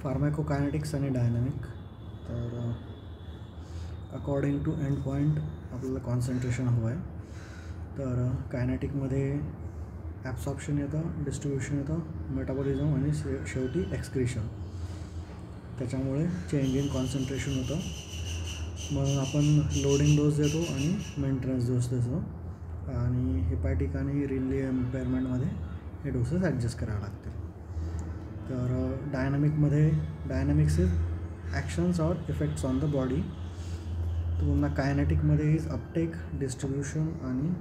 फार्मॅकोकायनेटिक्स आणि डायनॅमिक. तर according to end point आपल्याला कॉन्सन्ट्रेशन हवं आहे. तर कायनेटिकमध्ये ॲब्सॉर्प्शन येतं, डिस्ट्रीब्युशन येतं, मेटाबॉलिझम आणि शेवटी एक्सक्रिशन. त्याच्यामुळे चेंज इन कॉन्सन्ट्रेशन होतं. म्हणून आपण लोडिंग डोस देतो आणि मेंटेनन्स डोस देतो आणि हेपॅटिक आणि रिनरी इम्पेअरमेंटमध्ये हे डोसेस ॲडजस्ट करावे लागतील. तर dynamics is actions or effects on the body. पुन्हा कायनेटिकमध्ये इज अपटेक, डिस्ट्रीब्युशन आणि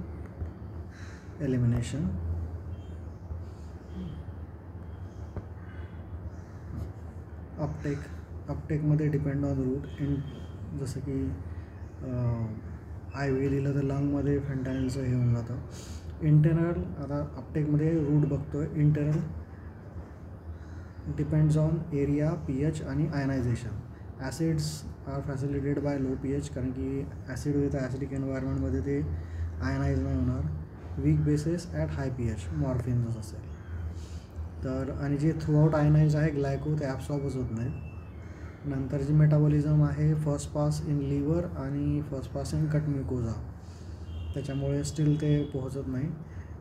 एलिमिनेशन. अपटेकमध्ये डिपेंड ऑन रूट. जसं की आय व्ही दिलं तर लंगमध्ये फेंटानिलचं हे होऊन जातं. इंटरनल आता अपटेकमध्ये रूट बघतो आहे. Internal depends on area, pH आणि ionization. Acids are facilitated by low pH, कारण की ॲसिड विथ ॲसिडिक एन्व्हायरमेंटमध्ये ते आयनाइज नाही होणार. Weak basis at high pH मॉर्फिनच असेल. तर आणि जे थ्रूआउट आयनाइज आहे ग्लायको ते ॲब्सॉर्बच होत नाही. नंतर जी मेटाबॉलिझम आहे फर्स्ट पास इन लिव्हर आणि फर्स्ट पास इन कट म्युकोजा, त्याच्यामुळे स्टील ते पोहोचत नाही.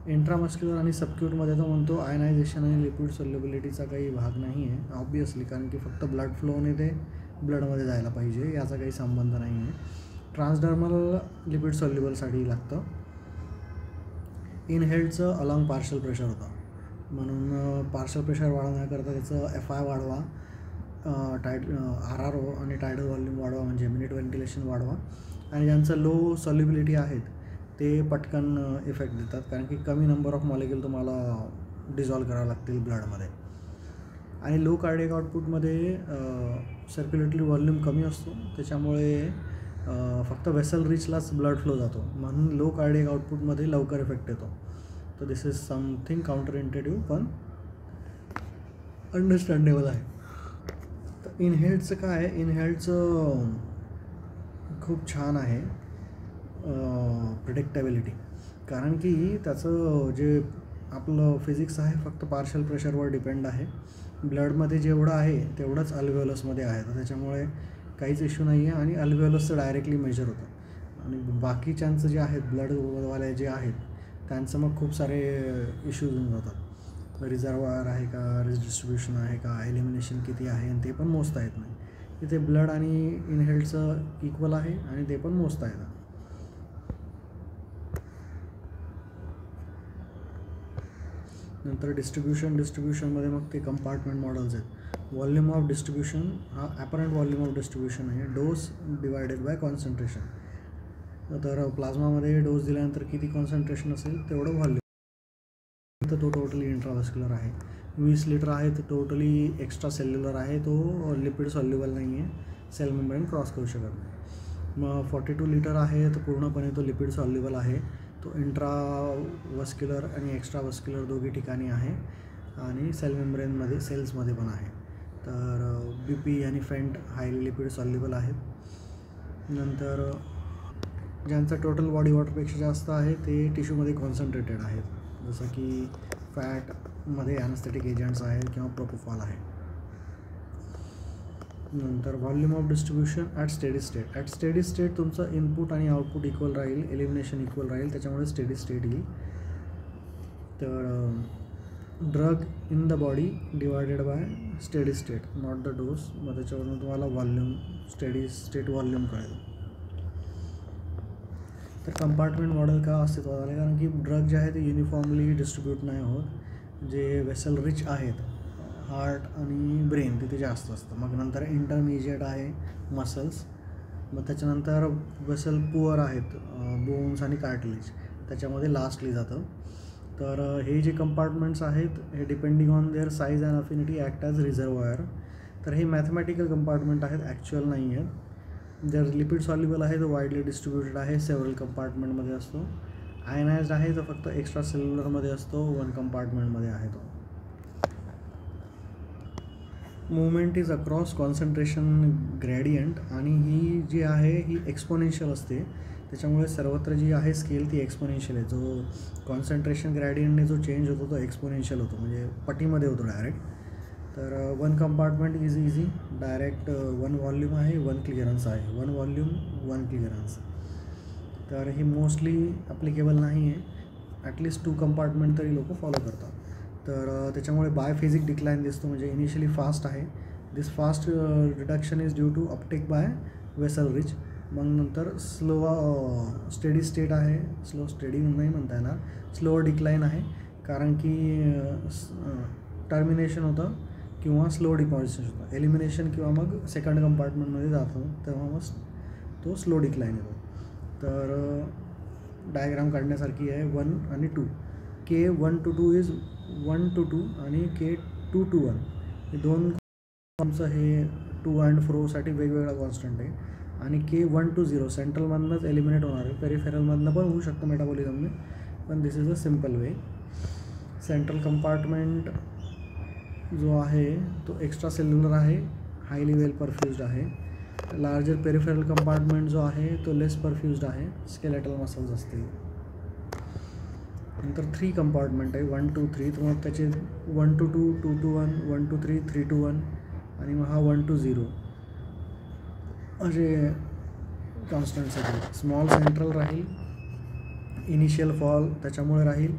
इंट्रामस्क्युलर आणि सबक्यूटमध्ये तो म्हणतो आयनायझेशन आणि लिपिड सोल्युबिलिटीचा काही भाग नाही आहे ऑब्वियसली, कारण की फक्त ब्लड फ्लोने ते ब्लडमध्ये जायला पाहिजे, याचा काही संबंध नाही आहे. ट्रान्सडर्मल लिपिड सोल्युबलसाठी लागतं. इनहेल्डचं अलॉंग पार्शल प्रेशर होतं, म्हणून पार्शल प्रेशर वाढवण्याकरता त्याचं FI वाढवा, RRO आणि टायडल व्हॉल्यूम वाढवा, म्हणजे मिनिट व्हेंटिलेशन वाढवा. आणि ज्यांचं लो सॉल्युबिलिटी आहेत ते पटकन इफेक्ट देतात, कारण की कमी नंबर ऑफ मॉलिक्यूल तुम्हाला डिझॉल्व करावे लागतील ब्लडमध्ये. आणि लो कार्डियक आउटपुटमध्ये सर्क्युलेटरी व्हॉल्यूम कमी असतो, त्याच्यामुळे फक्त वेसल रिचलाच ब्लड फ्लो जातो, म्हणून लो कार्डियक आउटपुटमध्ये लवकर इफेक्ट येतो. तर दिस इज समथिंग काउंटर इंटेटिव्ह पण अंडरस्टँडेबल आहे. तर इनहेल्डचं काय आहे, इनहेल्डचं खूप छान आहे प्रिडिक्टेबिलिटी, कारण की त्याचं जे आपलं फिजिक्स आहे फक्त पार्शल प्रेशरवर डिपेंड आहे. ब्लडमध्ये जेवढं आहे तेवढंच अल्व्हेओलसमध्ये आहे, तर त्याच्यामुळे काहीच इश्यू नाही आहे. आणि अल्व्हेओलसचं डायरेक्टली मेजर होतं आणि बाकीच्यांचं जे आहेत ब्लडवाले जे आहेत त्यांचं मग खूप सारे इश्यूज होऊन जातात. रिझर्वायर आहे का, डिस्ट्रीब्युशन आहे का, एलिमिनेशन किती आहे, आणि ते पण मोजता येत नाही. इथे ब्लड आणि इनहेल्डचं इक्वल आहे आणि ते पण मोजता येतं. नंतर डिस्ट्रीब्युशनमध्ये मग ते कंपार्टमेंट मॉडेल्स आहेत. व्हॉल्यूम ऑफ डिस्ट्रीब्युशन हा ॲपरंट व्हॉल्यूम ऑफ डिस्ट्रीब्युशन आहे, डोस डिवायडेड बाय कॉन्सन्ट्रेशन. तर प्लाझ्मामध्ये डोस दिल्यानंतर किती कॉन्सन्ट्रेशन असेल तेवढं व्हॉल्यूम, तर तो टोटली इंट्राव्हॅस्क्युलर आहे. 20 लिटर आहे तर टोटली एक्स्ट्रा सेल्युलर आहे, तो लिपिड सॉल्युबल नाही आहे, सेल मेम्ब्रेन क्रॉस करू शकत नाही. मग 42 लिटर आहे तर पूर्णपणे तो लिपिड सॉल्युबल आहे, तो इंट्राव्हस्क्युलर आणि एक्स्ट्राव्हस्क्युलर दोघी ठिकाणी आहे आणि सेल मेम्ब्रेनमध्ये सेल्समध्ये पण आहे. तर BP आणि फेंट हायली लिपिड सॉल्युबल आहेत. नंतर ज्यांचं टोटल बॉडी वॉटरपेक्षा जास्त आहे ते टिश्यूमध्ये कॉन्सन्ट्रेटेड आहेत, जसं की फॅटमध्ये ॲनेस्थेटिक एजंट्स आहेत किंवा प्रोपोफॉल आहे. नंतर volume of distribution at steady state तुमचं इनपुट आणि आउटपुट इक्वल राहील, एलिमिनेशन इक्वल राहील, त्याच्यामुळे स्टेडी स्टेट येईल. तर drug in the body divided by steady state not the dose, मग त्याच्यावरून तुम्हाला व्हॉल्यूम स्टेडी स्टेट व्हॉल्यूम कळेल. तर कंपार्टमेंट मॉडेल का अस्तित्वात आले, कारण की ड्रग जे आहे ते युनिफॉर्मली डिस्ट्रीब्यूट नाही होत. जे वेसल रिच आहेत हार्ट आणि ब्रेन तिथे जास्त असतं. मग नंतर इंटरमिजिएट आहे मसल्स, मग त्याच्यानंतर वेसल पुअर आहेत बोन्स आणि कार्टिलेज, त्याच्यामध्ये लास्टली जातं. तर हे जे कंपार्टमेंट्स आहेत हे depending on their size and affinity act as reservoir. तर हे मॅथमॅटिकल कंपार्टमेंट आहेत, ॲक्च्युअल नाही आहेत. जर लिपिड सॉल्युबल आहे तो वाईडली डिस्ट्रीब्युटेड आहे, सेव्हरल कंपार्टमेंटमध्ये असतो. आयनाइज्ड आहे तर फक्त एक्स्ट्रा सेल्युलरमध्ये असतो, 1 कंपार्टमेंटमध्ये आहे तो. Movement is across concentration gradient, आणि ही जी आहे ही एक्सपोनेन्शियल असते, त्याच्यामुळे सर्वत्र जी आहे स्केल ती एक्सपोनेन्शियल आहे. जो कॉन्सन्ट्रेशन ग्रॅडियंटने जो चेंज होतो तो एक्सपोनेन्शियल होतो, म्हणजे पटीमध्ये होतो डायरेक्ट. तर 1 compartment is easy, direct 1 volume आहे, 1 क्लिअरन्स आहे, 1 व्हॉल्यूम 1 क्लिअरन्स. तर हे मोस्टली ॲप्लिकेबल नाही आहे, ॲटलिस्ट 2 कंपार्टमेंट तरी लोक फॉलो करतात. तर त्याच्यामुळे बायफेजिक डिक्लाइन दिसतो, म्हणजे इनिशियली फास्ट आहे. This fast reduction is due to uptake by vessel rich. मग नंतर स्लो स्टेडी स्टेट आहे, स्लो स्टेडी नाही म्हणता येणार, स्लो डिक्लाइन आहे, कारण की टर्मिनेशन होतं किंवा स्लो डिपॉझिशन होतं, एलिमिनेशन किंवा मग सेकंड कंपार्टमेंटमध्ये जातो तेव्हा मग तो स्लो डिक्लाइन येतो. तर डायग्राम काढण्यासारखी आहे 1 आणि 2. K 1 to 2 इज 1 to 2 आणि K 2 to 1 हे दोन आमचं हे टू अँड फ्रोसाठी वेगवेगळा कॉन्स्टंट आहे. आणि K 1 to 0 सेंट्रलमधनंच एलिमिनेट होणार आहे, पेरिफेरलमधनं पण होऊ शकतं मेटाबॉलिझमने, पण this is a simple way. Central compartment जो आहे तो एक्स्ट्रा सेल्युलर आहे, हायली वेल परफ्युज्ड आहे. लार्जर पेरिफेरल कंपार्टमेंट जो आहे तो लेस परफ्युज्ड आहे, स्केलेटल मसल्स असतील. नंतर 3 कंपार्टमेंट आहे 1 to 3, तर मग त्याचे 1 to 2, 2 to 1, 1 to 3, 3 to 1 आणि मग हा 1 to 0 असे कॉन्स्टंट्स आहेत. स्मॉल सेंट्रल राहील, इनिशियल फॉल त्याच्यामुळे राहील,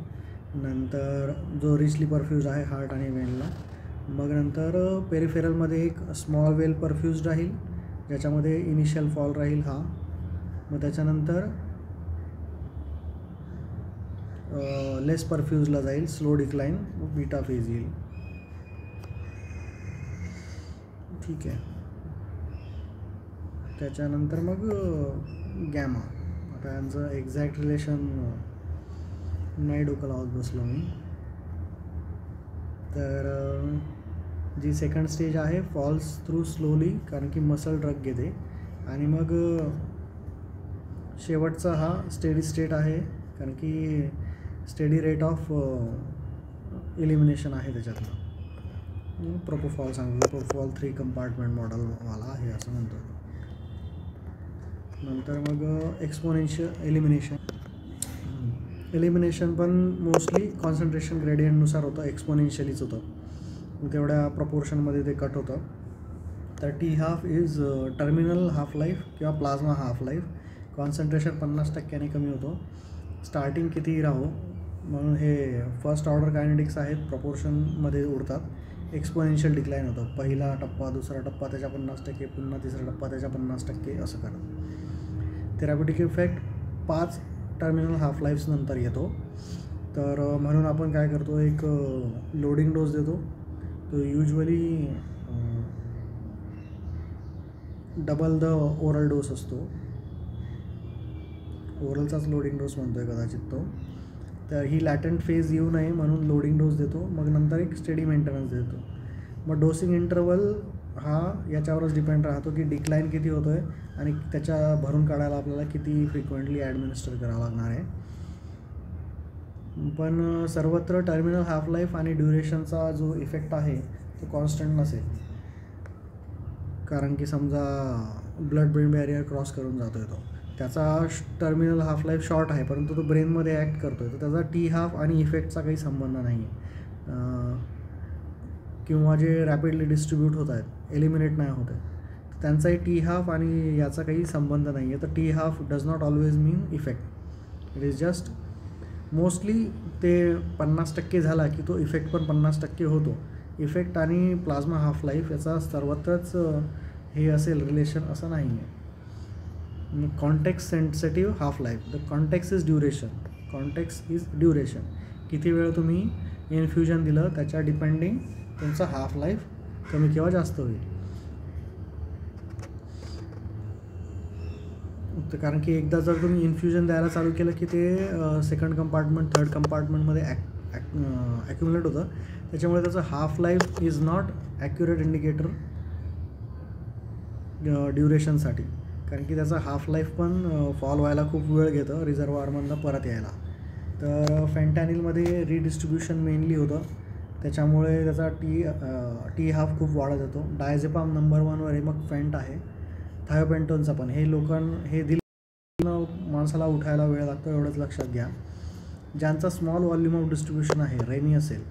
नंतर जो रिचली परफ्युज्ड आहे हार्ट आणि वेनला. मग नंतर पेरिफेरलमध्ये एक स्मॉल वेल परफ्युज्ड राहील ज्याच्यामध्ये इनिशियल फॉल राहील हा. मग त्याच्यानंतर लेस परफ्युजला जाईल, स्लो डिक्लाइन, बीटा फेज येईल. ठीक आहे. त्याच्यानंतर मग गॅमा. आता यांचं एक्झॅक्ट रिलेशन नाही डोकं लावत बसलो मी. तर जी सेकंड स्टेज आहे फॉल्स थ्रू स्लोली, कारण की मसल ड्रग घेते. आणि मग शेवटचा हा स्टेडी स्टेट आहे, कारण की स्टेडी रेट ऑफ इलिमिनेशन आहे त्याच्यातलं. प्रोपोफॉल सांगतो, प्रोपोफॉल 3 कंपार्टमेंट मॉडेलवाला आहे असं म्हणतो. नंतर मग एक्सपोनेन्शियल एलिमिनेशन पण मोस्टली कॉन्सन्ट्रेशन ग्रेडियंटनुसार होतं, एक्सपोनेन्शियलीच होतं, तेवढ्या प्रपोर्शनमध्ये ते कट होतं. तर T½ is terminal half life किंवा प्लाझ्मा हाफ लाईफ. कॉन्सन्ट्रेशन 50% कमी होतो, स्टार्टिंग कितीही राहो. म्हणून हे फर्स्ट ऑर्डर कायनेटिक्स आहेत, प्रपोर्शनमध्ये उडतात. एक्सपोनेन्शियल डिक्लाइन होतं, पहिला टप्पा, दुसरा टप्पा त्याच्या 50%, पुन्हा तिसरा टप्पा त्याच्या 50% असं करत. Therapeutic effect 5 terminal half lives नंतर येतो. तर म्हणून आपण काय करतो, एक लोडिंग डोस देतो. तो usually double the oral dose असतो, ओरलचाच लोडिंग डोस म्हणतो आहे कदाचित तो. तर ही लॅटंट फेज येऊ नये म्हणून लोडिंग डोस देतो. मग नंतर एक स्टेडी मेंटेनन्स देतो. मग डोसिंग इंटरवल हा याच्यावरच डिपेंड राहतो की डिक्लाइन किती होतो आहे आणि त्याच्या भरून काढायला आपल्याला किती फ्रिक्वेंटली ॲडमिनिस्टर करावं लागणार आहे. पण सर्वत्र टर्मिनल हाफ लाईफ आणि ड्युरेशनचा जो इफेक्ट आहे तो कॉन्स्टंट नसेल, कारण की समजा ब्लड ब्रेन बॅरियर क्रॉस करून जातो आहे तो, त्याचा टर्मिनल हाफ लाईफ शॉर्ट आहे, परंतु तो ब्रेनमध्ये ॲक्ट करतो आहे, तर त्याचा T½ आणि इफेक्टचा काही संबंध नाही आहे. किंवा जे रॅपिडली डिस्ट्रीब्यूट होत आहेत, एलिमिनेट नाही होत आहे, त्यांचाही T½ आणि याचा काही संबंध नाही आहे. तर T½ does not always mean effect, it is just mostly ते 50% झाला की तो इफेक्ट पण 50% होतो. इफेक्ट आणि प्लाझ्मा हाफ लाईफ याचा सर्वत्रच हे असेल रिलेशन असं नाही आहे. Context sensitive half life, the context is duration, context is duration, किती वेळ तुम्ही इन्फ्युजन दिलं त्याच्या डिपेंडिंग तुमचा हाफ लाईफ कमी किंवा जास्त होईल. कारण की एकदा जर तुम्ही इन्फ्युजन द्यायला चालू केलं की ते सेकंड कंपार्टमेंट, थर्ड कंपार्टमेंटमध्ये ॲक्युमुलेट होतं, त्याच्यामुळे त्याचं half life is not accurate indicator ड्युरेशनसाठी, कारण की त्याचा हाफ लाईफ पण फॉल व्हायला खूप वेळ घेतं रिझर्वॉरमधनं परत यायला. तर फेंटॅनिलमध्ये रिडिस्ट्रीब्युशन मेनली होतं, त्याच्यामुळे त्याचा T½ खूप वाढत येतो. डायझेपाम नंबर 1वर आहे, मग फेंट आहे. थायोपेंटोनचा पण, हे हे दिलं माणसाला उठायला वेळ लागतो एवढंच लक्षात घ्या. ज्यांचा स्मॉल व्हॉल्यूम ऑफ डिस्ट्रीब्युशन आहे, रेमी असेल,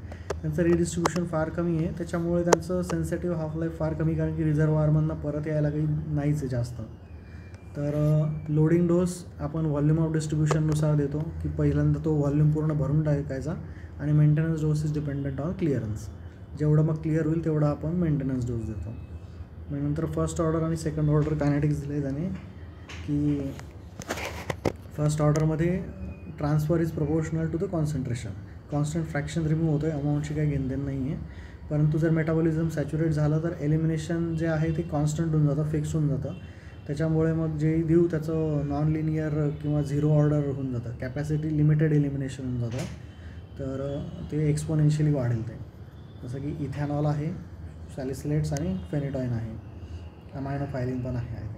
त्यांचं रिडिस्ट्रीब्युशन फार कमी आहे, त्याच्यामुळे त्यांचं सेन्सिटिव्ह हाफ लाईफ फार कमी, कारण की रिझर्वॉयरमधनं परत यायला काही नाहीच आहे जास्त. तर लोडिंग डोस आपण व्हॉल्यूम ऑफ डिस्ट्रीब्युशननुसार देतो, की पहिल्यांदा तो व्हॉल्यूम पूर्ण भरून टाकायचा आणि maintenance dose is dependent on clearance. जेवढं मग क्लिअर होईल तेवढं आपण मेंटेनन्स डोस देतो. मग नंतर फर्स्ट ऑर्डर आणि सेकंड ऑर्डर कायनेटिक्स दिले त्याने, की फर्स्ट ऑर्डरमध्ये transfer is proportional to the concentration. Constant fraction remove होतो आहे, अमाऊंटची काही घेणदेण नाही आहे. परंतु जर मेटाबॉलिझम सॅच्युरेट झालं तर एलिमिनेशन जे आहे ते कॉन्स्टंट होऊन जातं, फिक्स होऊन जातं. त्याच्यामुळे मग जे देऊ त्याचं नॉन लिनियर किंवा झिरो ऑर्डर होऊन जातं, कॅपॅसिटी लिमिटेड एलिमिनेशन होऊन जातं. तर ते एक्सपोनेन्शियली वाढेल ते. जसं की इथॅनॉल आहे, सॅलिसिलेट्स आणि फेनिटॉइन आहे, अमायनोफायलिन पण आहे.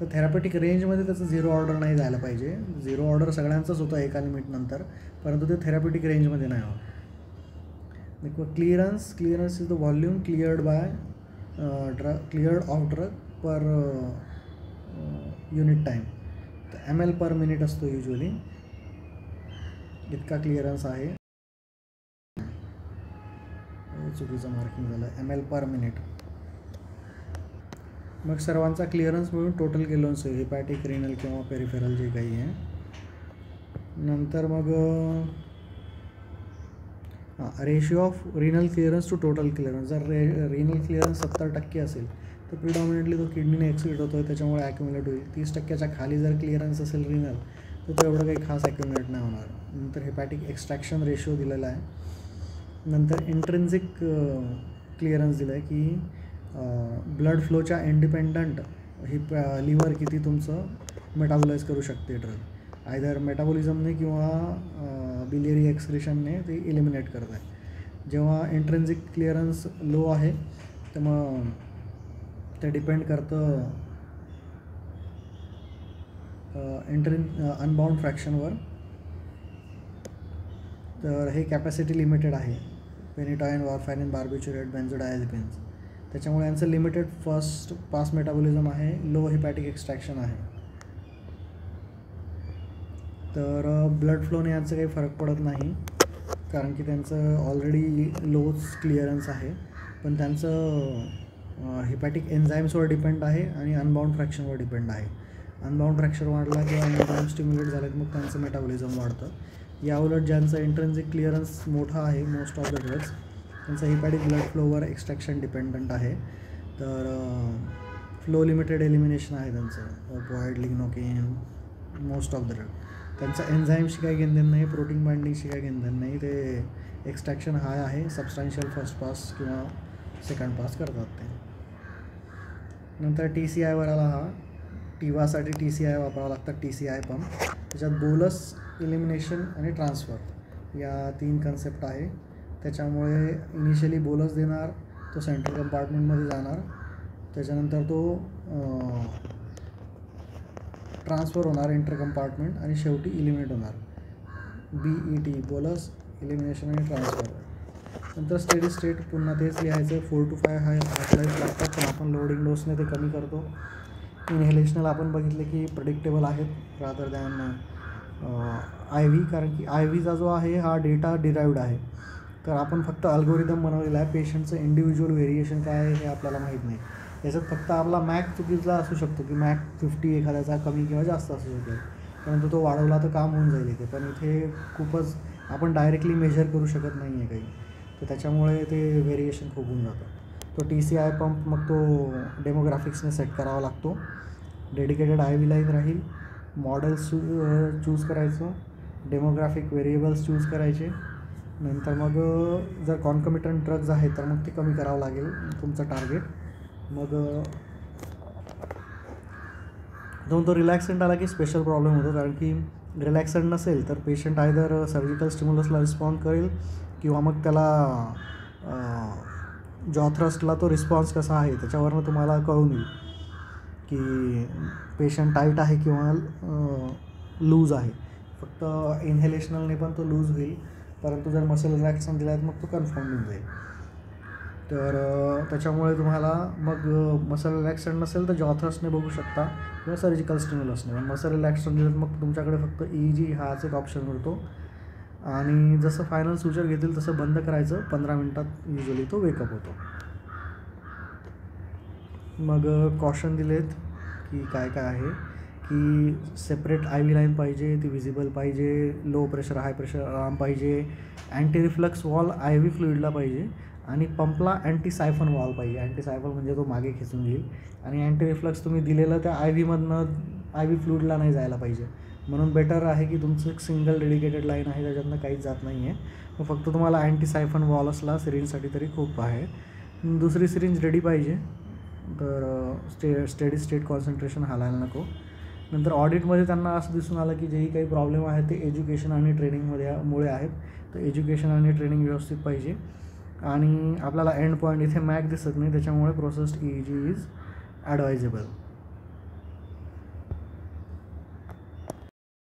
तर थेरापेटिक रेंजमध्ये त्याचं झिरो ऑर्डर नाही जायला पाहिजे. झिरो ऑर्डर सगळ्यांचंच होतं एका लिमिटनंतर, परंतु ते थेरापेटिक रेंजमध्ये नाही होत. Clearance is the volume cleared by cleared of drug per unit time. तर ml पर मिनिट असतो युजली, इतका क्लिअरन्स आहे. चुकीचं मार्किंग झालं, ml पर मिनिट. मग सर्वांचा क्लिअरन्स मिळून टोटल किलोन्स आहे, हिपॅटिक, रिनल किंवा पेरिफेरल जे काही आहे. नंतर मग ratio of renal clearance to total clearance. जर रिनल क्लिअरन्स 70% असेल तर प्रिडॉमिनेटली तो किडनीने एक्सिट होतो आहे, त्याच्यामुळे ॲक्युमुलेट होईल. 30%च्या खाली जर क्लिअरन्स असेल रिनल तर तो एवढं काही खास ॲक्युमुलेट नाही होणार. नंतर हिपॅटिक एक्स्ट्रॅक्शन रेशिओ दिलेला आहे. नंतर इंट्रिन्सिक क्लिअरन्स दिलं आहे, की ब्लड फ्लोच्या इंडिपेंडंट लिव्हर किती तुमचं मेटाबोलाइज करू शकते ड्रग, आयदर मेटाबॉलिझमने किंवा बिलियरी एक्सक्रिशनने ते इलिमिनेट करत आहे. जेव्हा इंट्रिन्सिक क्लिअरन्स लो आहे तर मग ते डिपेंड करतं अनबाउंड फ्रॅक्शनवर. तर हे कॅपॅसिटी लिमिटेड आहे, फेनिटॉइन, वॉरफॅरिन, बार्बिच्युरेट, बेन्झोडायझेपिन्स. त्याच्यामुळे यांचं लिमिटेड फर्स्ट पास मेटाबॉलिझम आहे, लो हिपॅटिक एक्स्ट्रॅक्शन आहे. तर ब्लड फ्लोने यांचं काही फरक पडत नाही, कारण की त्यांचं ऑलरेडी लोच क्लिअरन्स आहे. पण त्यांचं हिपॅटिक एन्झाईम्सवर डिपेंड आहे आणि अनबाउंड फ्रॅक्शनवर डिपेंड आहे. अनबाउंड फ्रॅक्शन वाढला किंवा एन्झाईम स्टिम्युलेट झाले मग त्यांचं मेटाबॉलिझम वाढतं. याउलट ज्यांचं इंट्रिन्सिक क्लिअरन्स मोठा आहे, मोस्ट ऑफ द ड्रग्स, त्यांचं hepatic blood flow or extraction dependent आहे. तर फ्लो लिमिटेड एलिमिनेशन आहे त्यांचं, opioid, lignocaine, most of the drug. त्यांचं एन्झाईमशी काही घेणदेण नाही, प्रोटीन बाइंडिंगशी काही घेणदेण नाही. ते एक्स्ट्रॅक्शन हाय आहे, सबस्टॅन्शियल फर्स्ट पास किंवा सेकंड पास करतात ते. नंतर TCIवर आला हा. टिवासाठी TCI वापरावं लागतात, TCI पंप. त्याच्यात बोलस, इलिमिनेशन आणि ट्रान्सफर या 3 कन्सेप्ट आहे. त्याच्यामुळे इनिशियली बोलस देणार, तो सेंट्रल कंपार्टमेंटमध्ये जाणार, त्याच्यानंतर तो ट्रान्सफर होणार इंटर कंपार्टमेंट आणि शेवटी इलिमिनेट होणार. BET, बोलस, इलिमिनेशन आणि ट्रान्सफर. नंतर स्टेडी स्टेट पुन्हा तेच लिहायचं. 4 to 5 हाफ लाईफ लागतात, पण आपण लोडिंग डोसने ते कमी करतो. इनहेलेशनल आपण बघितले की प्रेडिक्टेबल आहेत रादर दॅन IV, कारण की IVचा जो आहे हा डेटा डिराईव्ड आहे. तर आपण फक्त अल्गोरिदम बनवलेला आहे, पेशंटचं इंडिव्हिज्युअल व्हेरिएशन काय आहे हे आपल्याला माहीत नाही. याच्यात फक्त आपला मॅक चुकीचा असू शकतो, की मॅक 50 एखाद्याचा कमी किंवा जास्त असू शकेल, परंतु तो वाढवला तर काम होऊन जाईल इथे. पण इथे खूपच आपण डायरेक्टली मेजर करू शकत नाही आहे काही, तर त्याच्यामुळे ते व्हेरिएशन खूप होऊन जातं. तो TCI पंप मग तो डेमोग्राफिक्सने सेट करावा लागतो. डेडिकेटेड IV लाईन राहील, मॉडेल्स चूज करायचं, डेमोग्राफिक व्हेरिएबल्स चूज करायचे. नंतर मग जर कॉन्कमिटंट ड्रग्ज आहेत तर मग ते कमी करावं लागेल तुमचं टार्गेट. मग तो रिलॅक्संट आला की स्पेशल प्रॉब्लेम होतो, कारण की रिलॅक्संट नसेल तर पेशंट आयदर सर्जिकल स्टिम्युलसला रिस्पॉन्ड करेल किंवा मग त्याला जॉ थ्रस्टला तो रिस्पॉन्स कसा आहे त्याच्यावरनं तुम्हाला कळून येईल की पेशंट टाईट आहे किंवा लूज आहे. फक्त इनहेलेशनलने पण तो लूज होईल, परंतु जर मसल रिलॅक्सन दिला मग तो कन्फर्म होऊन जाईल. तर त्याच्यामुळे तुम्हाला मग मसल रिलॅक्सन नसेल तर जॉ थ्रस्टने बघू शकता किंवा सर्जिकल स्टिम्युलसने. मसल रिलॅक्सन दिलं मग तुमच्याकडे फक्त EEG हाच एक ऑप्शन मिळतो. आणि जसं फायनल सुचर घेतील तसं बंद करायचं. 15 मिनटात युजली तो वेकअप होतो. मग कॉशन दिलेत की काय काय आहे की सेपरेट IV लाईन पाहिजे, ती विजिबल पाहिजे, low pressure high pressure alarm पाहिजे, अँटी रिफ्लक्स वॉल IV फ्लुइडला पाहिजे आणि पंपला अँटी सायफन वॉल पाहिजे. अँटी सायफन म्हणजे तो मागे खेचून घेईल आणि अँटी रिफ्लक्स तुम्ही दिलेलं त्या IV IV फ्लुइडला नाही जायला पाहिजे. म्हणून बेटर आहे की तुमचं एक सिंगल डेडिकेटेड लाईन आहे, त्याच्यातनं काहीच जात नाही आहे. मग फक्त तुम्हाला अँटी सायफन वॉल असला सिरिंजसाठी तरी खूप आहे. दुसरी सिरिंज रेडी पाहिजे, तर स्टेडी स्टेट कॉन्सन्ट्रेशन हालायला नको. नंतर ऑडिटमध्ये त्यांना असं दिसून आलं की जेही काही प्रॉब्लेम आहेत ते एज्युकेशन आणि ट्रेनिंगमुळे आहेत. तर एज्युकेशन आणि ट्रेनिंग व्यवस्थित पाहिजे. आणि आपल्याला एंड पॉईंट इथे मॅक दिसत नाही, त्याच्यामुळे प्रोसेस्ड EEG इज ॲडवायजेबल.